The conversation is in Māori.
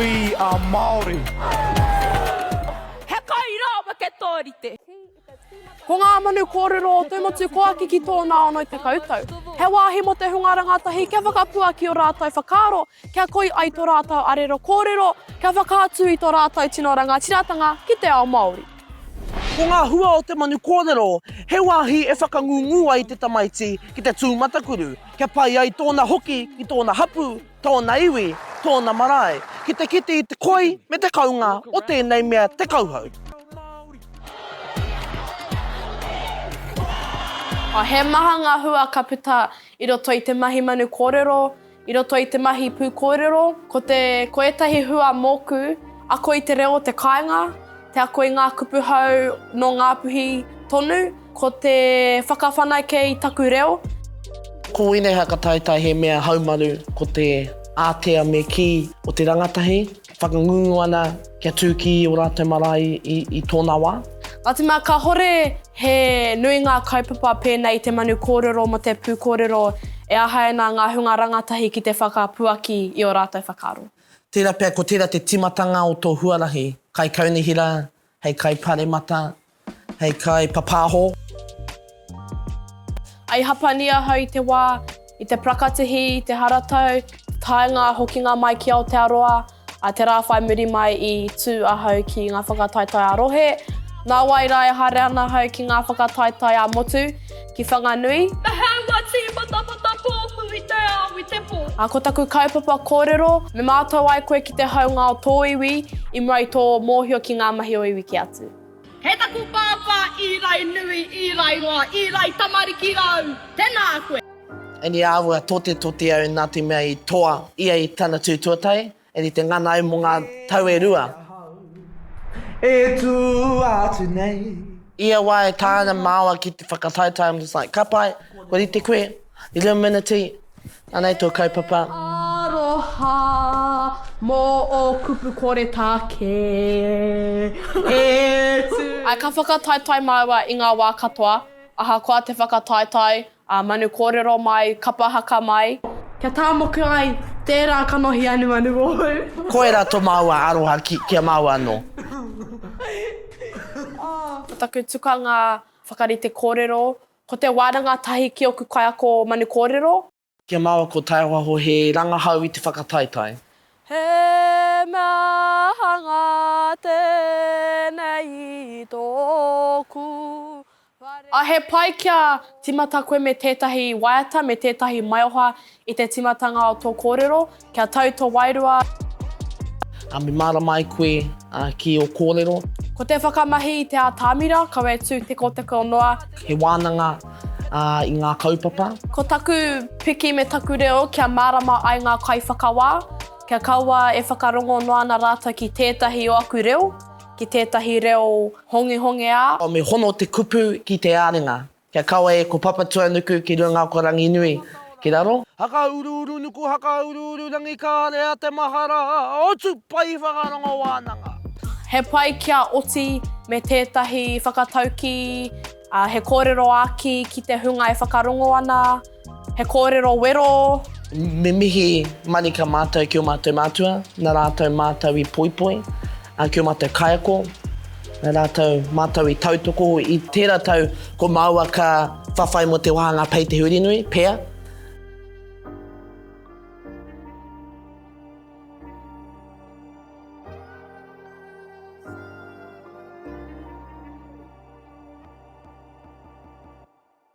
We are Māori. He kai rawa ke tōrite. Ko Ngā Manu Kōrero o tui motu ko aki ki tōna ono i te kautau. He wāhi mo te hunga rangatahi, kia whakapua ki o rātou whakaaro, kia koi ai tō rātou arero kōrero, kia whakaatu i tō rātou tino rangatiratanga ki te ao Māori. Ko ngā hua o te manu kōrero, he wāhi e whakangungua i te tamaiti ki te tūmatakuru. Kia pai ai tōna hoki, ki tōna hapu, tōna iwi, tōna marae. Ki te kiti i te koi me te kaunga o tēnei mea te kauhau. He maha ngā hua ka puta i roto i te mahi manu kōrero, i roto i te mahi pū kōrero, ko etahi hua mōku, ako i te reo te kāinga, te ako i ngā kupu hau no ngā puhi tonu, ko te whakawhanai kei taku reo. Ko ine haka taitai he mea haumaru ko te ātea me ki o te rangatahi, whakangunguana kia tūki o rātou marae i tōna wā. Ātima ka hore he nui ngā kaupapa pēnei te manu kōrero mo te pū kōrero e ahaina ngā hunga rangatahi ki te whakapuaki i o rātou whakaaro. Tērā pēr ko tērā te timatanga o tō huarahi, kai kaunihira, hei kai paremata, hei kai papāho. Ai hapania hau i te wā, i te prakatihi, i te haratau, taenga hokinga mai ki Aotearoa, a te rāwhai muri mai i tū ahau ki ngā whakataitai a rohe. Nā wairai hare ana hau ki ngā whakataitai a motu, ki Whanganui. Me hanga tīpata pōpu i te au i te pō. Ko taku kaupapa kōrero, me mātou ai koe ki te haunga o tō iwi, i mai tō mōhio ki ngā mahi o iwi ki atu. He taku pāpā i rai nui, i rai roa, i rai tamariki rau. Tēnā koe. Eni āua tote au nā te mea i toa ia i tana tūtuatai, eni te ngana au mo ngā tau e rua. E tū atu nei. Ia wai tāna māua ki te whakataitai, I'm just like, ka pai, kore te koe, i leo minute, anei tō kaupapa. Aroha mō o kupu kore tāke. E tū. Ai ka whakataitai māua i ngā wā katoa, aha koa te whakataitai, a manu kōrero mai, kapahaka mai. Kia tāmoku ai, tērā kanohi anu oi. Koe rā tō māua aroha kia māua anō. Ko taku tukanga whakarite kōrero, ko te wārangatahi ki oku kai ako manu kōrero. Kia māua ko Taiahoaho he rangahau i te whakataitai. He mea hanga tēnei tōku. A he pai kia timata koe me tētahi waiata, me tētahi maioha i te timatanga o tō kōrero, kia tau tō wairua. Me mara mai koe ki o kōrero. Ko te whakamahi i te ātāmira, kawe tū te kōtaka o noa. He wānanga i ngā kaupapa. Ko taku piki me taku reo kia marama ai ngā kai whakawā, kia kaua e whakarongo noa na rātou ki tētahi o aku reo, ki tētahi reo hongi ā. O me hono te kupu ki te ārenga. Kia kaua e ko papatua nuku ki runga ko rangi nui. Ki raro? Haka uru nuku, haka uru rangi ka rea te mahara, otu pai whakarongo wānanga. He pai kia oti me tētahi whakatauki, he kōrero aki ki te hunga e whakarongo ana, he kōrero wero. Me mihi manika mātou ki o mātou mātua, nā rātou mātou i poipoi, ki o mātou kaiako, nā rātou mātou i tautoko, i tērā tau ko maua ka whawhai mo te wāhanga pei te hurinui, pēr.